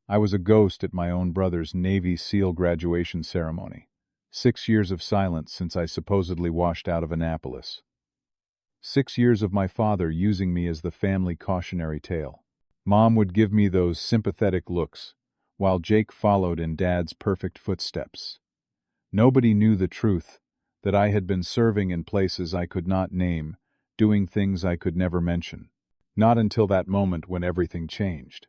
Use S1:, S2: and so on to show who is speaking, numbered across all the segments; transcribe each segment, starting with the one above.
S1: I was a ghost at my own brother's Navy SEAL graduation ceremony. 6 years of silence since I supposedly washed out of Annapolis. 6 years of my father using me as the family cautionary tale. Mom would give me those sympathetic looks, while Jake followed in Dad's perfect footsteps. Nobody knew the truth, that I had been serving in places I could not name, doing things I could never mention. Not until that moment when everything changed.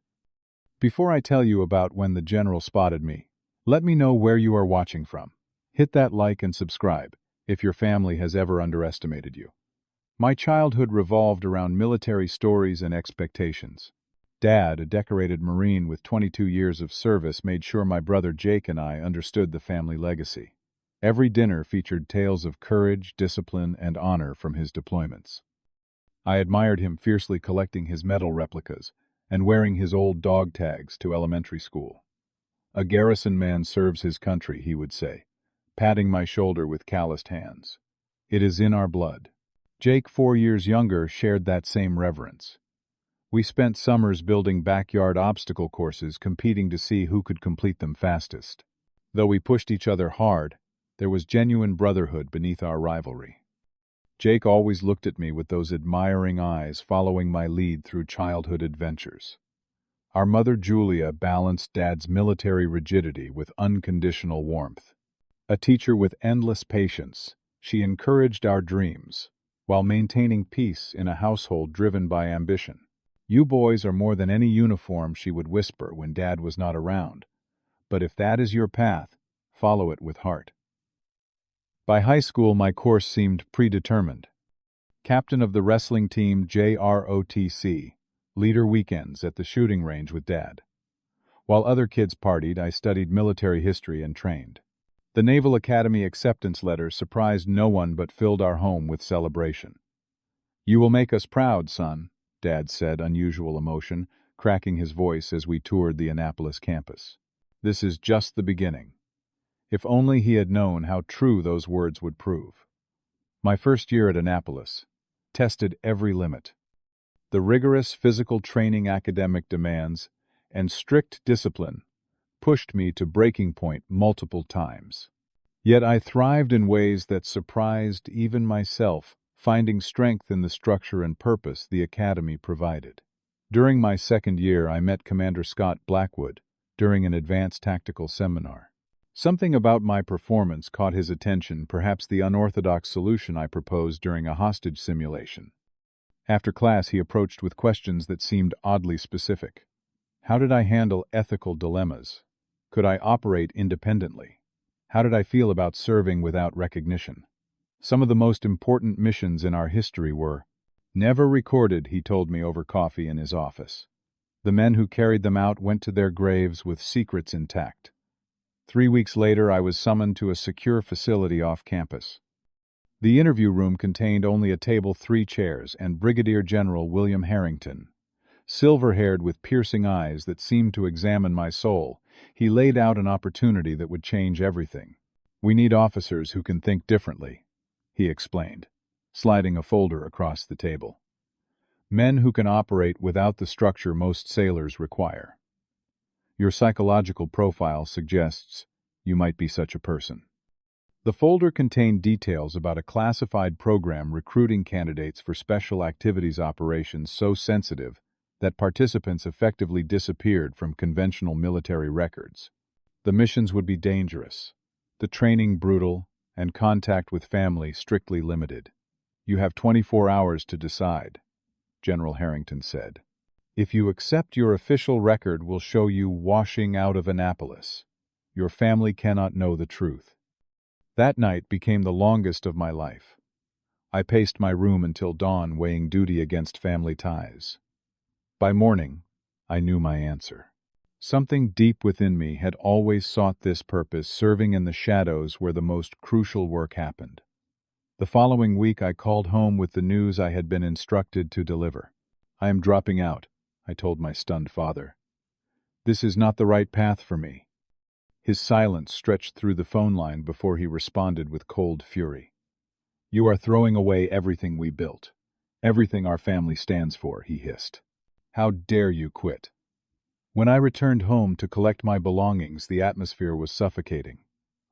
S1: Before I tell you about when the General spotted me, let me know where you are watching from. Hit that like and subscribe, if your family has ever underestimated you. My childhood revolved around military stories and expectations. Dad, a decorated Marine with 22 years of service, made sure my brother Jake and I understood the family legacy. Every dinner featured tales of courage, discipline, and honor from his deployments. I admired him fiercely collecting his medal replicas and wearing his old dog tags to elementary school. "A garrison man serves his country," he would say, patting my shoulder with calloused hands. "It is in our blood." Jake, 4 years younger, shared that same reverence. We spent summers building backyard obstacle courses, competing to see who could complete them fastest. Though we pushed each other hard, there was genuine brotherhood beneath our rivalry. Jake always looked at me with those admiring eyes, following my lead through childhood adventures. Our mother Julia balanced Dad's military rigidity with unconditional warmth. A teacher with endless patience, she encouraged our dreams, while maintaining peace in a household driven by ambition. "You boys are more than any uniform," she would whisper when Dad was not around. "But if that is your path, follow it with heart." By high school, my course seemed predetermined. Captain of the wrestling team JROTC, leader weekends at the shooting range with Dad. While other kids partied, I studied military history and trained. The Naval Academy acceptance letter surprised no one but filled our home with celebration. "You will make us proud, son," Dad said, unusual emotion, cracking his voice as we toured the Annapolis campus. "This is just the beginning." If only he had known how true those words would prove. My first year at Annapolis tested every limit. The rigorous physical training, academic demands, and strict discipline pushed me to breaking point multiple times. Yet I thrived in ways that surprised even myself, finding strength in the structure and purpose the Academy provided. During my second year, I met Commander Scott Blackwood during an advanced tactical seminar. Something about my performance caught his attention, perhaps the unorthodox solution I proposed during a hostage simulation. After class, he approached with questions that seemed oddly specific. How did I handle ethical dilemmas? Could I operate independently? How did I feel about serving without recognition? Some of the most important missions in our history were never recorded, he told me over coffee in his office. The men who carried them out went to their graves with secrets intact. 3 weeks later, I was summoned to a secure facility off campus. The interview room contained only a table, 3 chairs, and Brigadier General William Harrington. Silver-haired with piercing eyes that seemed to examine my soul, he laid out an opportunity that would change everything. "We need officers who can think differently," he explained, sliding a folder across the table. "Men who can operate without the structure most sailors require. Your psychological profile suggests you might be such a person." The folder contained details about a classified program recruiting candidates for special activities operations so sensitive that participants effectively disappeared from conventional military records. The missions would be dangerous, the training brutal, and contact with family strictly limited. "You have 24 hours to decide," General Harrington said. "If you accept, your official record will show you washing out of Annapolis. Your family cannot know the truth." That night became the longest of my life. I paced my room until dawn, weighing duty against family ties. By morning, I knew my answer. Something deep within me had always sought this purpose, serving in the shadows where the most crucial work happened. The following week, I called home with the news I had been instructed to deliver. "I am dropping out," I told my stunned father. "This is not the right path for me." His silence stretched through the phone line before he responded with cold fury. "You are throwing away everything we built, everything our family stands for," he hissed. "How dare you quit?" When I returned home to collect my belongings, the atmosphere was suffocating.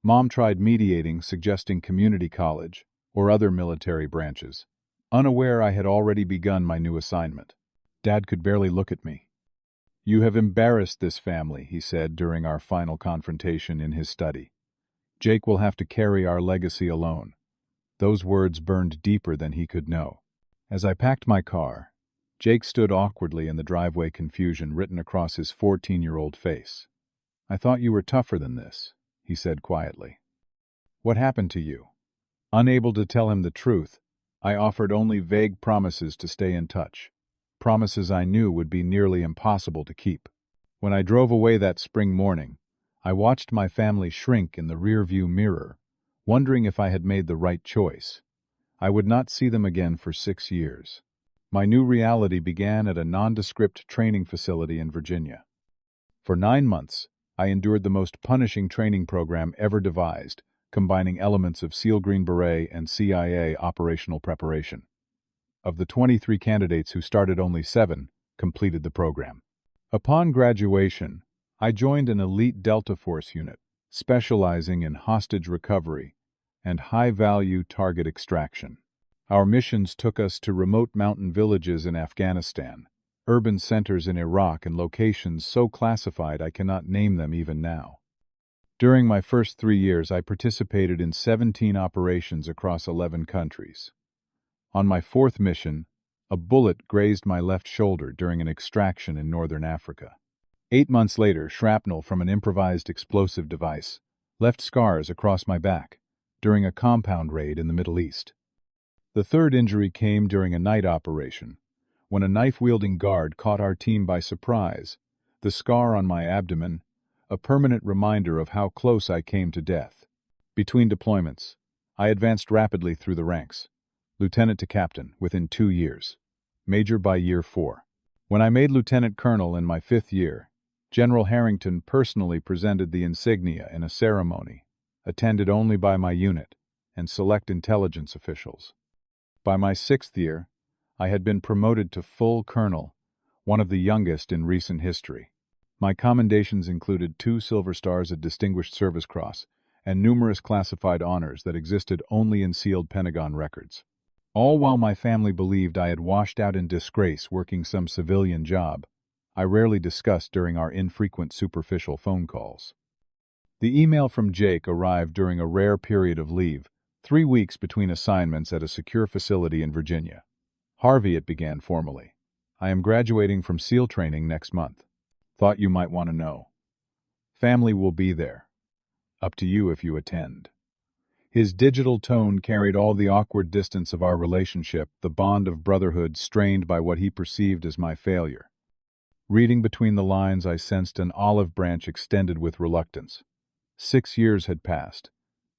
S1: Mom tried mediating, suggesting community college or other military branches, unaware I had already begun my new assignment. Dad could barely look at me. "You have embarrassed this family," he said during our final confrontation in his study. "Jake will have to carry our legacy alone." Those words burned deeper than he could know. As I packed my car, Jake stood awkwardly in the driveway, confusion written across his 14-year-old face. "I thought you were tougher than this," he said quietly. "What happened to you?" Unable to tell him the truth, I offered only vague promises to stay in touch, promises I knew would be nearly impossible to keep. When I drove away that spring morning, I watched my family shrink in the rearview mirror, wondering if I had made the right choice. I would not see them again for 6 years. My new reality began at a nondescript training facility in Virginia. For 9 months, I endured the most punishing training program ever devised, combining elements of SEAL Green Beret and CIA operational preparation. Of the 23 candidates who started, only 7 completed the program. Upon graduation, I joined an elite Delta Force unit, specializing in hostage recovery and high-value target extraction. Our missions took us to remote mountain villages in Afghanistan, urban centers in Iraq, and locations so classified I cannot name them even now. During my first 3 years, I participated in 17 operations across 11 countries. On my 4th mission, a bullet grazed my left shoulder during an extraction in northern Africa. 8 months later, shrapnel from an improvised explosive device left scars across my back during a compound raid in the Middle East. The 3rd injury came during a night operation, when a knife-wielding guard caught our team by surprise, the scar on my abdomen, a permanent reminder of how close I came to death. Between deployments, I advanced rapidly through the ranks, lieutenant to captain within 2 years, major by year 4. When I made lieutenant colonel in my 5th year, General Harrington personally presented the insignia in a ceremony, attended only by my unit and select intelligence officials. By my 6th year, I had been promoted to full colonel, one of the youngest in recent history. My commendations included 2 Silver Stars, a Distinguished Service Cross, and numerous classified honors that existed only in sealed Pentagon records. All while my family believed I had washed out in disgrace working some civilian job I rarely discussed during our infrequent superficial phone calls. The email from Jake arrived during a rare period of leave, 3 weeks between assignments at a secure facility in Virginia. "Harvey," it began formally, "I am graduating from SEAL training next month. Thought you might want to know. Family will be there. Up to you if you attend." His digital tone carried all the awkward distance of our relationship, the bond of brotherhood strained by what he perceived as my failure. Reading between the lines, I sensed an olive branch extended with reluctance. 6 years had passed.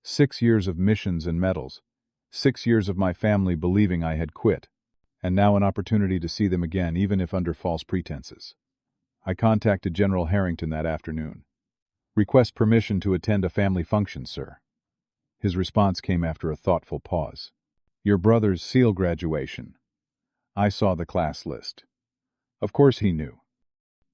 S1: 6 years of missions and medals. 6 years of my family believing I had quit. And now an opportunity to see them again, even if under false pretenses. I contacted General Harrington that afternoon. "Request permission to attend a family function, sir." His response came after a thoughtful pause. "Your brother's SEAL graduation." I saw the class list. Of course he knew.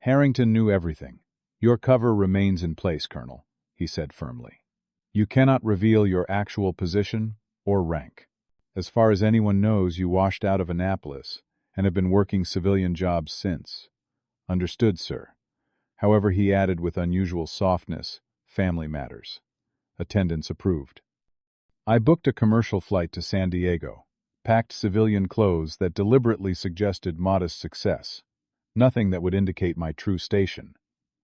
S1: Harrington knew everything. "Your cover remains in place, Colonel," he said firmly. "You cannot reveal your actual position or rank. As far as anyone knows, you washed out of Annapolis and have been working civilian jobs since." "Understood, sir." However, he added with unusual softness, "Family matters." Attendance approved. I booked a commercial flight to San Diego, packed civilian clothes that deliberately suggested modest success, nothing that would indicate my true station,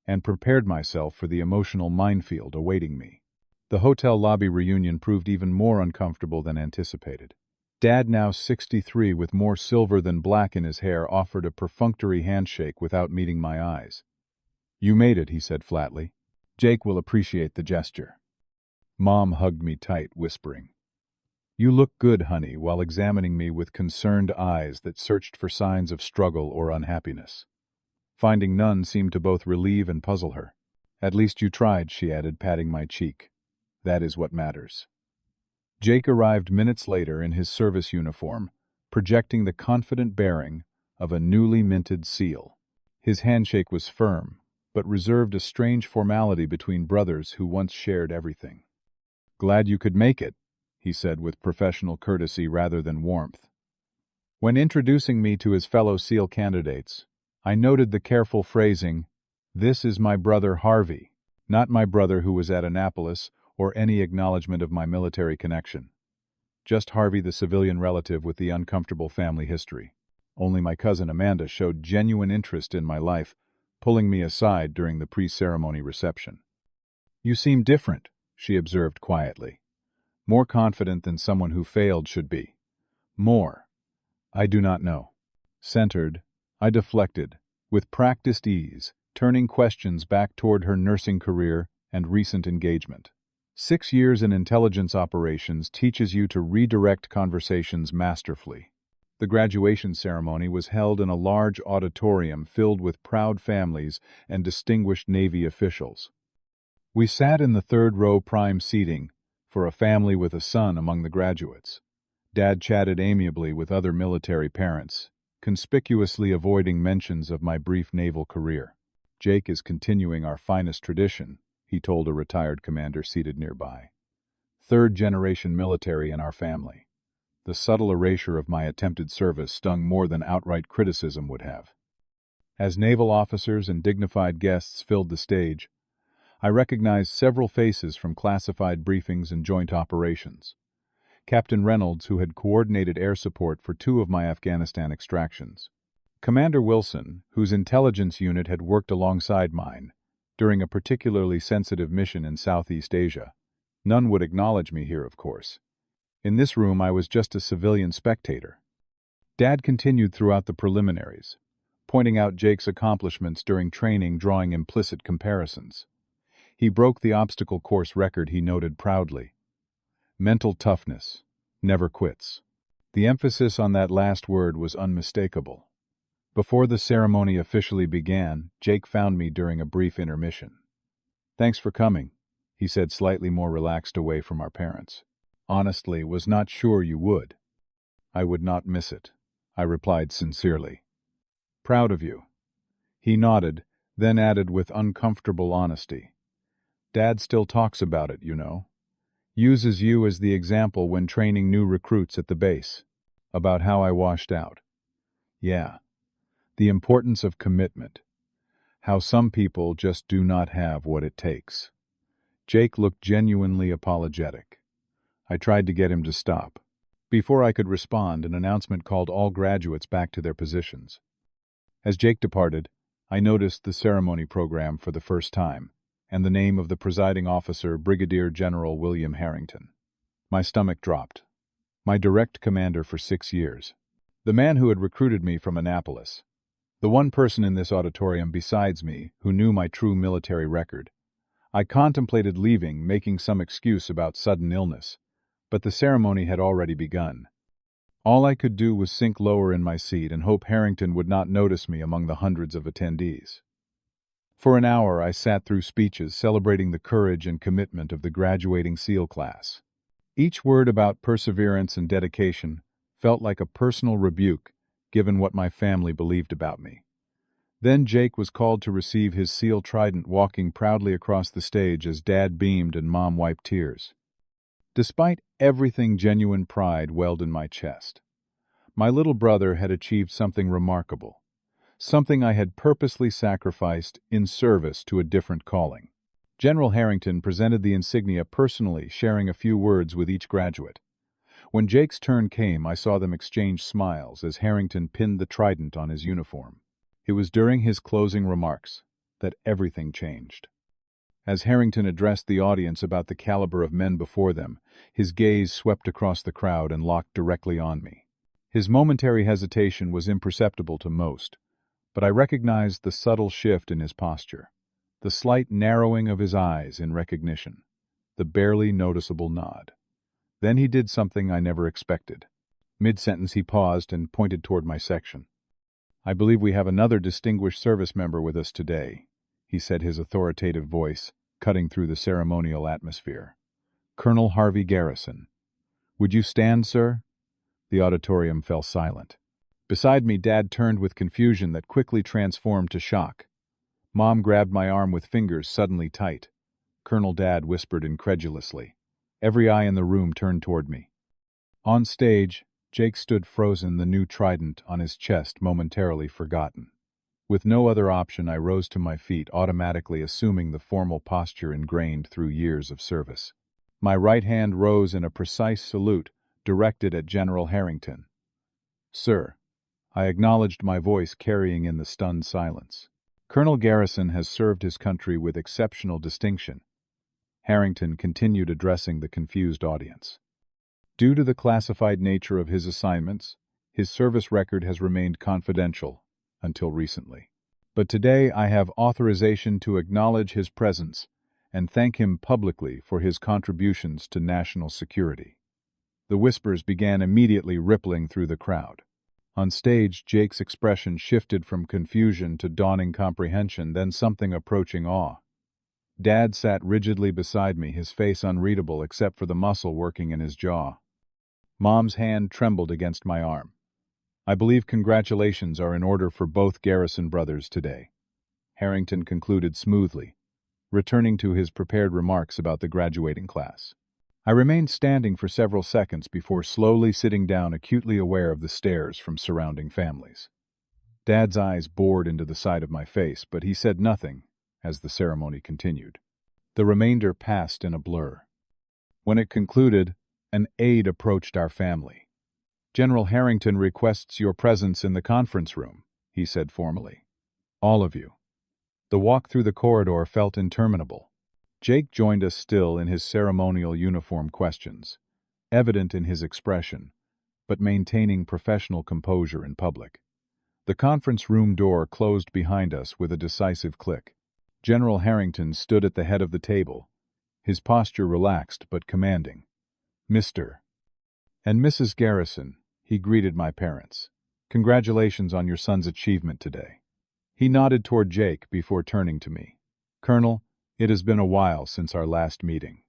S1: and prepared myself for the emotional minefield awaiting me. The hotel lobby reunion proved even more uncomfortable than anticipated. Dad, now 63 with more silver than black in his hair, offered a perfunctory handshake without meeting my eyes. "You made it," he said flatly. "Jake will appreciate the gesture." Mom hugged me tight, whispering, "You look good, honey," while examining me with concerned eyes that searched for signs of struggle or unhappiness. Finding none seemed to both relieve and puzzle her. "At least you tried," she added, patting my cheek. "That is what matters." Jake arrived minutes later in his service uniform, projecting the confident bearing of a newly minted SEAL. His handshake was firm, but reserved a strange formality between brothers who once shared everything. "Glad you could make it," he said with professional courtesy rather than warmth. When introducing me to his fellow SEAL candidates, I noted the careful phrasing, "This is my brother Harvey," not my brother who was at Annapolis, or any acknowledgement of my military connection. Just Harvey, the civilian relative with the uncomfortable family history. Only my cousin Amanda showed genuine interest in my life, pulling me aside during the pre-ceremony reception. "You seem different," she observed quietly. "More confident than someone who failed should be." "More. I do not know." Centered, I deflected, with practiced ease, turning questions back toward her nursing career and recent engagement. 6 years in intelligence operations teaches you to redirect conversations masterfully. The graduation ceremony was held in a large auditorium filled with proud families and distinguished Navy officials. We sat in the third row prime seating, for a family with a son among the graduates. Dad chatted amiably with other military parents, conspicuously avoiding mentions of my brief naval career. "Jake is continuing our finest tradition," he told a retired commander seated nearby. "Third-generation military in our family." The subtle erasure of my attempted service stung more than outright criticism would have. As naval officers and dignified guests filled the stage, I recognized several faces from classified briefings and joint operations. Captain Reynolds, who had coordinated air support for 2 of my Afghanistan extractions. Commander Wilson, whose intelligence unit had worked alongside mine during a particularly sensitive mission in Southeast Asia. None would acknowledge me here, of course. In this room, I was just a civilian spectator. Dad continued throughout the preliminaries, pointing out Jake's accomplishments during training, drawing implicit comparisons. He broke the obstacle course record, he noted proudly. Mental toughness. Never quits. The emphasis on that last word was unmistakable. Before the ceremony officially began, Jake found me during a brief intermission. "Thanks for coming," he said, slightly more relaxed away from our parents. "Honestly, was not sure you would." "I would not miss it," I replied sincerely. "Proud of you." He nodded, then added with uncomfortable honesty, "Dad still talks about it, you know. Uses you as the example when training new recruits at the base. About how I washed out. Yeah. The importance of commitment. How some people just do not have what it takes." Jake looked genuinely apologetic. I tried to get him to stop. Before I could respond, an announcement called all graduates back to their positions. As Jake departed, I noticed the ceremony program for the first time, and the name of the presiding officer, Brigadier General William Harrington. My stomach dropped. My direct commander for 6 years. The man who had recruited me from Annapolis. The one person in this auditorium besides me who knew my true military record. I contemplated leaving, making some excuse about sudden illness, but the ceremony had already begun. All I could do was sink lower in my seat and hope Harrington would not notice me among the hundreds of attendees. For an hour I sat through speeches celebrating the courage and commitment of the graduating SEAL class. Each word about perseverance and dedication felt like a personal rebuke, given what my family believed about me. Then Jake was called to receive his SEAL trident, walking proudly across the stage as Dad beamed and Mom wiped tears. Despite everything, genuine pride welled in my chest. My little brother had achieved something remarkable. Something I had purposely sacrificed in service to a different calling. General Harrington presented the insignia personally, sharing a few words with each graduate. When Jake's turn came, I saw them exchange smiles as Harrington pinned the trident on his uniform. It was during his closing remarks that everything changed. As Harrington addressed the audience about the caliber of men before them, his gaze swept across the crowd and locked directly on me. His momentary hesitation was imperceptible to most, but I recognized the subtle shift in his posture, the slight narrowing of his eyes in recognition, the barely noticeable nod. Then he did something I never expected. Mid-sentence he paused and pointed toward my section. "I believe we have another distinguished service member with us today," he said, his authoritative voice cutting through the ceremonial atmosphere. "Colonel Harvey Garrison. Would you stand, sir?" The auditorium fell silent. Beside me, Dad turned with confusion that quickly transformed to shock. Mom grabbed my arm with fingers suddenly tight. Colonel Dad whispered incredulously. Every eye in the room turned toward me. On stage, Jake stood frozen, the new trident on his chest momentarily forgotten. With no other option, I rose to my feet, automatically assuming the formal posture ingrained through years of service. My right hand rose in a precise salute, directed at General Harrington. "Sir." I acknowledged, my voice carrying in the stunned silence. "Colonel Garrison has served his country with exceptional distinction." Harrington continued addressing the confused audience. "Due to the classified nature of his assignments, his service record has remained confidential until recently. But today I have authorization to acknowledge his presence and thank him publicly for his contributions to national security." The whispers began immediately rippling through the crowd. On stage, Jake's expression shifted from confusion to dawning comprehension, then something approaching awe. Dad sat rigidly beside me, his face unreadable except for the muscle working in his jaw. Mom's hand trembled against my arm. "I believe congratulations are in order for both Garrison brothers today," Harrington concluded smoothly, returning to his prepared remarks about the graduating class. I remained standing for several seconds before slowly sitting down, acutely aware of the stares from surrounding families. Dad's eyes bored into the side of my face, but he said nothing as the ceremony continued. The remainder passed in a blur. When it concluded, an aide approached our family. "General Harrington requests your presence in the conference room," he said formally. "All of you." The walk through the corridor felt interminable. Jake joined us, still in his ceremonial uniform, questions evident in his expression, but maintaining professional composure in public. The conference room door closed behind us with a decisive click. General Harrington stood at the head of the table, his posture relaxed but commanding. "Mr. and Mrs. Garrison," he greeted my parents. "Congratulations on your son's achievement today." He nodded toward Jake before turning to me. "Colonel, it has been a while since our last meeting."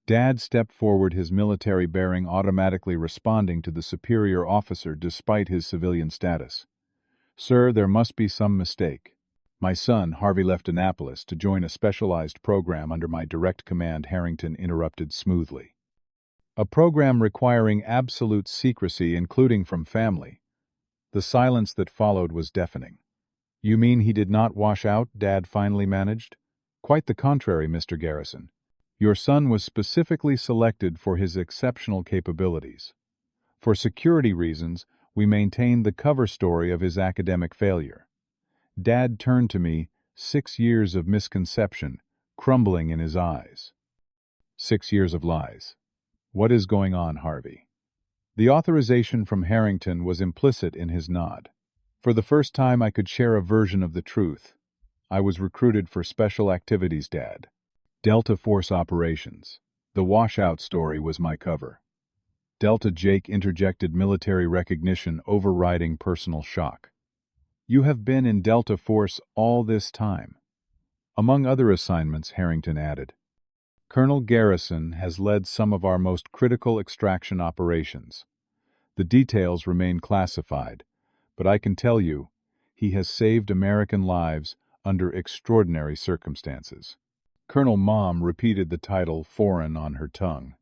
S1: Dad stepped forward, his military bearing automatically responding to the superior officer despite his civilian status. "Sir, there must be some mistake. My son, Harvey, left Annapolis to join a specialized program under my direct command," Harrington interrupted smoothly. "A program requiring absolute secrecy, including from family." The silence that followed was deafening. "You mean he did not wash out?" Dad finally managed. "Quite the contrary, Mr. Garrison. Your son was specifically selected for his exceptional capabilities. For security reasons, we maintained the cover story of his academic failure." Dad turned to me, 6 years of misconception crumbling in his eyes. 6 years of lies. What is going on, Harvey? The authorization from Harrington was implicit in his nod. For the first time, I could share a version of the truth. I was recruited for special activities, Dad. Delta Force operations. The washout story was my cover. Delta, Jake interjected, military recognition overriding personal shock. "You have been in Delta Force all this time." "Among other assignments," Harrington added. "Colonel Garrison has led some of our most critical extraction operations. The details remain classified, but I can tell you, he has saved American lives under extraordinary circumstances." Colonel Mom repeated the title, foreign on her tongue.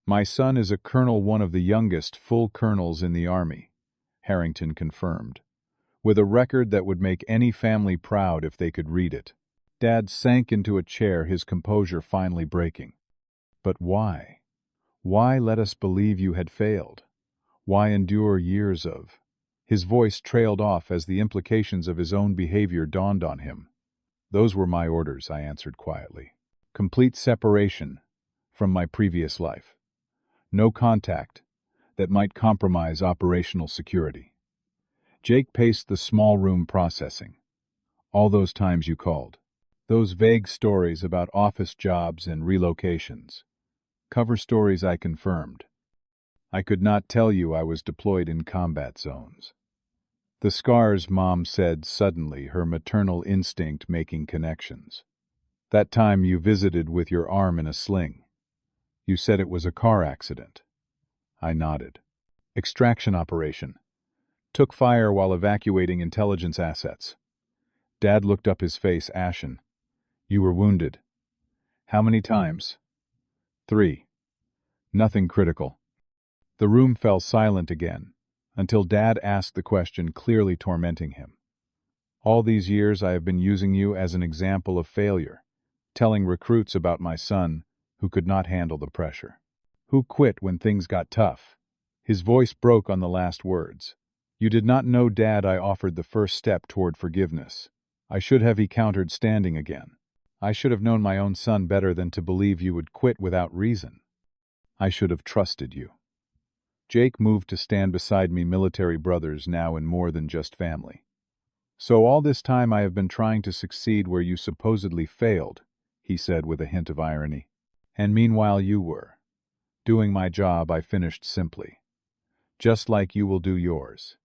S1: "My son is a colonel, one of the youngest full colonels in the Army," Harrington confirmed, "with a record that would make any family proud if they could read it." Dad sank into a chair, his composure finally breaking. "But why? Why let us believe you had failed? Why endure years of—" His voice trailed off as the implications of his own behavior dawned on him. "Those were my orders," I answered quietly. "Complete separation from my previous life. No contact that might compromise operational security." Jake paced the small room, processing. "All those times you called. Those vague stories about office jobs and relocations. Cover stories," I confirmed. "I could not tell you I was deployed in combat zones." "The scars," Mom said suddenly, her maternal instinct making connections. "That time you visited with your arm in a sling. You said it was a car accident." I nodded. "Extraction operation. Took fire while evacuating intelligence assets." Dad looked up, his face ashen. You were wounded. How many times? 3. Nothing critical. The room fell silent again, until Dad asked the question, clearly tormenting him. All these years I have been using you as an example of failure, telling recruits about my son who could not handle the pressure, who quit when things got tough. His voice broke on the last words. You did not know, Dad, I offered the first step toward forgiveness. I should have, he countered, standing again. I should have known my own son better than to believe you would quit without reason. I should have trusted you. Jake moved to stand beside me, military brothers now and more than just family. So all this time I have been trying to succeed where you supposedly failed, he said with a hint of irony. And meanwhile you were. Doing my job, I finished simply. Just like you will do yours.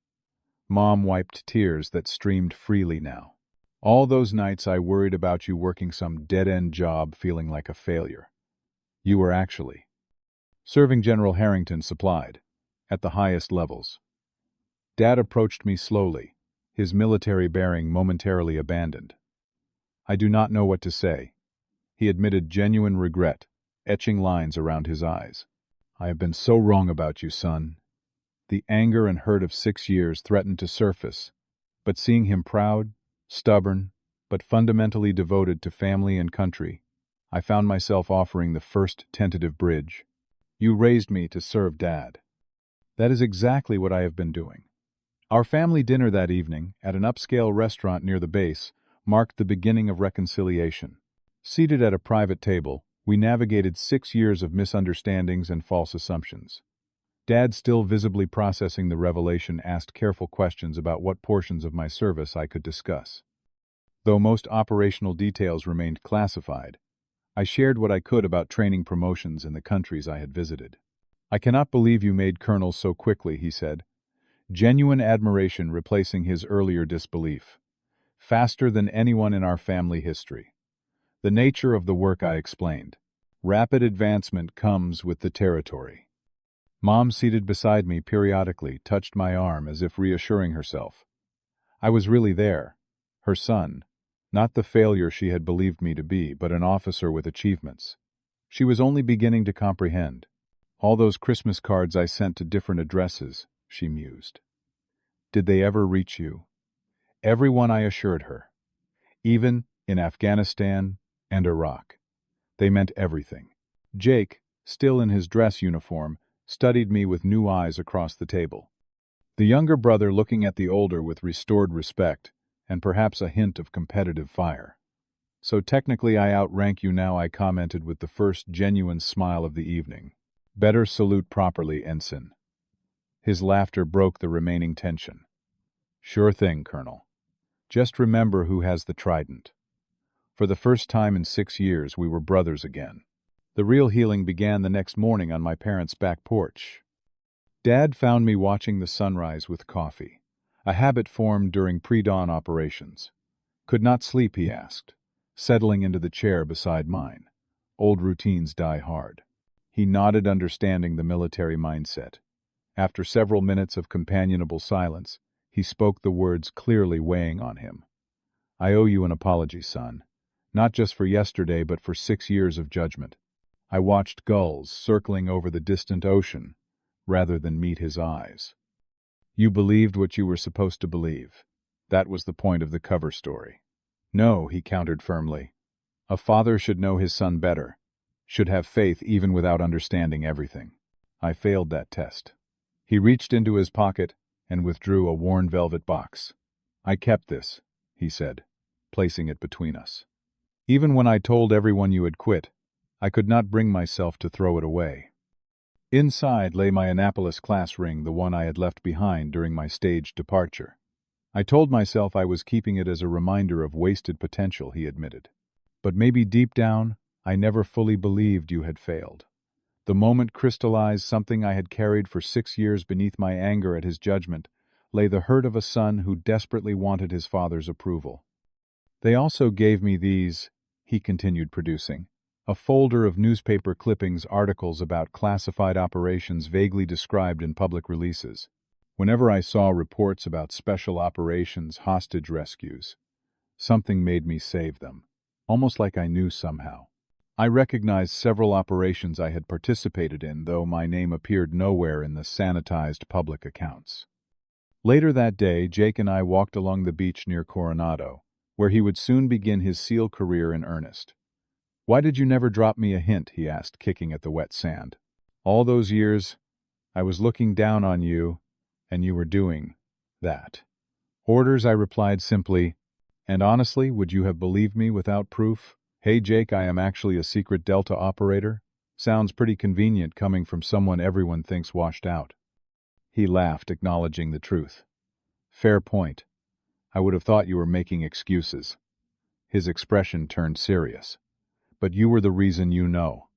S1: Mom wiped tears that streamed freely now. All those nights I worried about you working some dead-end job, feeling like a failure. You were actually serving General Harrington, supplied, at the highest levels. Dad approached me slowly, his military bearing momentarily abandoned. I do not know what to say. He admitted genuine regret, etching lines around his eyes. I have been so wrong about you, son. The anger and hurt of 6 years threatened to surface, but seeing him proud, stubborn, but fundamentally devoted to family and country, I found myself offering the first tentative bridge. You raised me to serve Dad. That is exactly what I have been doing. Our family dinner that evening, at an upscale restaurant near the base, marked the beginning of reconciliation. Seated at a private table, we navigated 6 years of misunderstandings and false assumptions. Dad, still visibly processing the revelation, asked careful questions about what portions of my service I could discuss. Though most operational details remained classified, I shared what I could about training promotions in the countries I had visited. I cannot believe you made colonels so quickly, he said, genuine admiration replacing his earlier disbelief. Faster than anyone in our family history. The nature of the work, I explained. Rapid advancement comes with the territory. Mom, seated beside me, periodically touched my arm as if reassuring herself. I was really there, her son, not the failure she had believed me to be, but an officer with achievements. She was only beginning to comprehend. All those Christmas cards I sent to different addresses, she mused. Did they ever reach you? Everyone, I assured her. Even in Afghanistan and Iraq. They meant everything. Jake, still in his dress uniform, studied me with new eyes across the table. The younger brother looking at the older with restored respect, and perhaps a hint of competitive fire. So technically I outrank you now, I commented with the first genuine smile of the evening. Better salute properly, Ensign. His laughter broke the remaining tension. Sure thing, Colonel. Just remember who has the trident. For the first time in 6 years, we were brothers again. The real healing began the next morning on my parents' back porch. Dad found me watching the sunrise with coffee, a habit formed during pre-dawn operations. Could not sleep, he asked, settling into the chair beside mine. Old routines die hard. He nodded, understanding the military mindset. After several minutes of companionable silence, he spoke, the words clearly weighing on him. I owe you an apology, son. Not just for yesterday, but for 6 years of judgment. I watched gulls circling over the distant ocean, rather than meet his eyes. You believed what you were supposed to believe. That was the point of the cover story. No, he countered firmly. A father should know his son better, should have faith even without understanding everything. I failed that test. He reached into his pocket and withdrew a worn velvet box. I kept this, he said, placing it between us. Even when I told everyone you had quit, I could not bring myself to throw it away. Inside lay my Annapolis class ring, the one I had left behind during my staged departure. I told myself I was keeping it as a reminder of wasted potential, he admitted. But maybe deep down, I never fully believed you had failed. The moment crystallized something I had carried for 6 years beneath my anger at his judgment, lay the hurt of a son who desperately wanted his father's approval. They also gave me these, he continued, producing a folder of newspaper clippings, articles about classified operations vaguely described in public releases. Whenever I saw reports about special operations, hostage rescues, Something made me save them, almost like I knew somehow. I recognized several operations I had participated in, though my name appeared nowhere in the sanitized public accounts. Later that day, Jake and I walked along the beach near Coronado, where he would soon begin his SEAL career in earnest. "Why did you never drop me a hint?" he asked, kicking at the wet sand. "All those years, I was looking down on you, and you were doing that." "Orders," I replied simply. "And honestly, would you have believed me without proof?" "Hey Jake, I am actually a secret Delta operator." Sounds pretty convenient coming from someone everyone thinks washed out. He laughed, acknowledging the truth. "Fair point. I would have thought you were making excuses." His expression turned serious. "But you were the reason you know.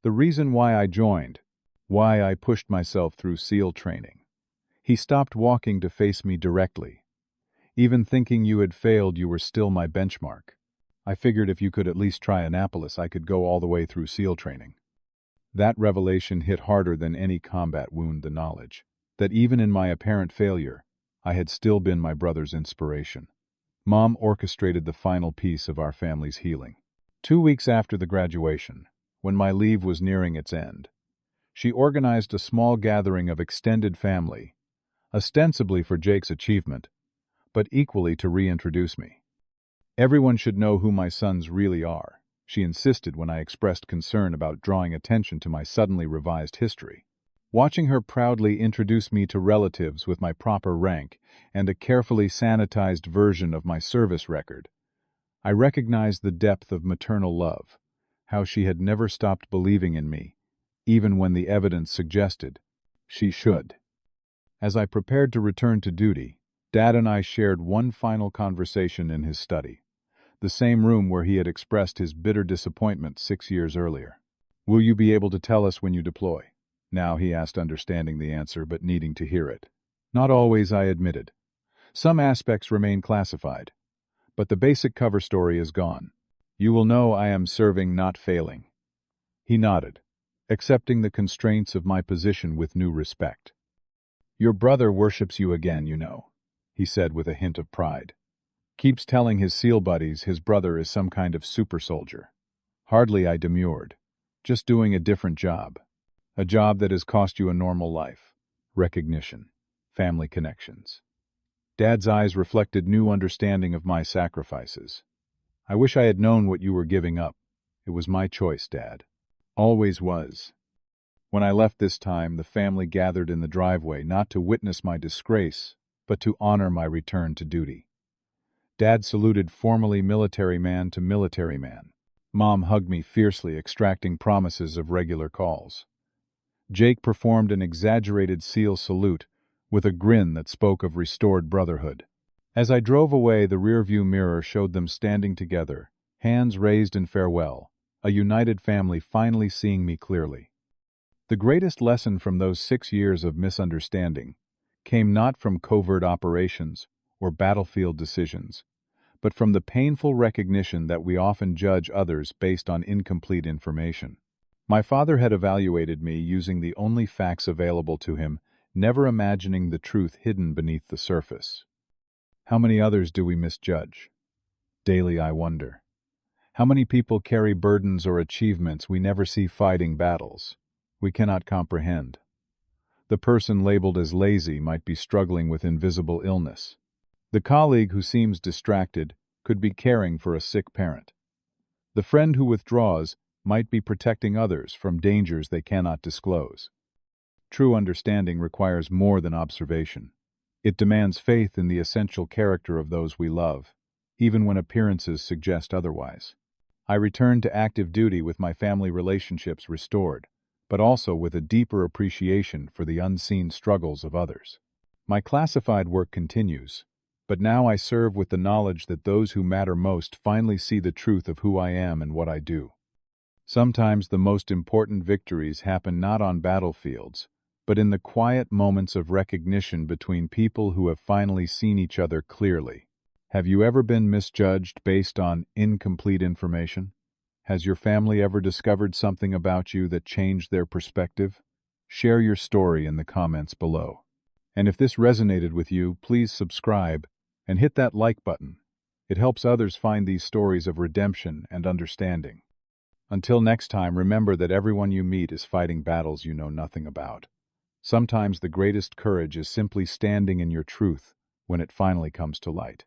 S1: The reason why I joined. Why I pushed myself through SEAL training." He stopped walking to face me directly. "Even thinking you had failed, you were still my benchmark. I figured if you could at least try Annapolis, I could go all the way through SEAL training." That revelation hit harder than any combat wound, the knowledge that even in my apparent failure, I had still been my brother's inspiration. Mom orchestrated the final piece of our family's healing. 2 weeks after the graduation, when my leave was nearing its end, she organized a small gathering of extended family, ostensibly for Jake's achievement, but equally to reintroduce me. "Everyone should know who my sons really are," she insisted when I expressed concern about drawing attention to my suddenly revised history. Watching her proudly introduce me to relatives with my proper rank and a carefully sanitized version of my service record, I recognized the depth of maternal love, how she had never stopped believing in me, even when the evidence suggested she should. As I prepared to return to duty, Dad and I shared one final conversation in his study, the same room where he had expressed his bitter disappointment 6 years earlier. "Will you be able to tell us when you deploy?" Now he asked, understanding the answer but needing to hear it. "Not always," I admitted. "Some aspects remain classified, but the basic cover story is gone. You will know I am serving, not failing." He nodded, accepting the constraints of my position with new respect. "Your brother worships you again, you know," he said with a hint of pride. "Keeps telling his SEAL buddies his brother is some kind of super soldier." Hardly, I demurred. "Just doing a different job. A job that has cost you a normal life, recognition, family connections." Dad's eyes reflected new understanding of my sacrifices. "I wish I had known what you were giving up. It was my choice, Dad. Always was." When I left this time, the family gathered in the driveway not to witness my disgrace, but to honor my return to duty. Dad saluted formally, military man to military man. Mom hugged me fiercely, extracting promises of regular calls. Jake performed an exaggerated SEAL salute with a grin that spoke of restored brotherhood. As I drove away, the rearview mirror showed them standing together, hands raised in farewell, a united family finally seeing me clearly. The greatest lesson from those 6 years of misunderstanding came not from covert operations or battlefield decisions, but from the painful recognition that we often judge others based on incomplete information. My father had evaluated me using the only facts available to him, never imagining the truth hidden beneath the surface. How many others do we misjudge? Daily I wonder. How many people carry burdens or achievements we never see fighting battles we cannot comprehend? The person labeled as lazy might be struggling with invisible illness. The colleague who seems distracted could be caring for a sick parent. The friend who withdraws might be protecting others from dangers they cannot disclose. True understanding requires more than observation. It demands faith in the essential character of those we love, even when appearances suggest otherwise. I returned to active duty with my family relationships restored, but also with a deeper appreciation for the unseen struggles of others. My classified work continues, but now I serve with the knowledge that those who matter most finally see the truth of who I am and what I do. Sometimes the most important victories happen not on battlefields, but in the quiet moments of recognition between people who have finally seen each other clearly. Have you ever been misjudged based on incomplete information? Has your family ever discovered something about you that changed their perspective? Share your story in the comments below. And if this resonated with you, please subscribe and hit that like button. It helps others find these stories of redemption and understanding. Until next time, remember that everyone you meet is fighting battles you know nothing about. Sometimes the greatest courage is simply standing in your truth when it finally comes to light.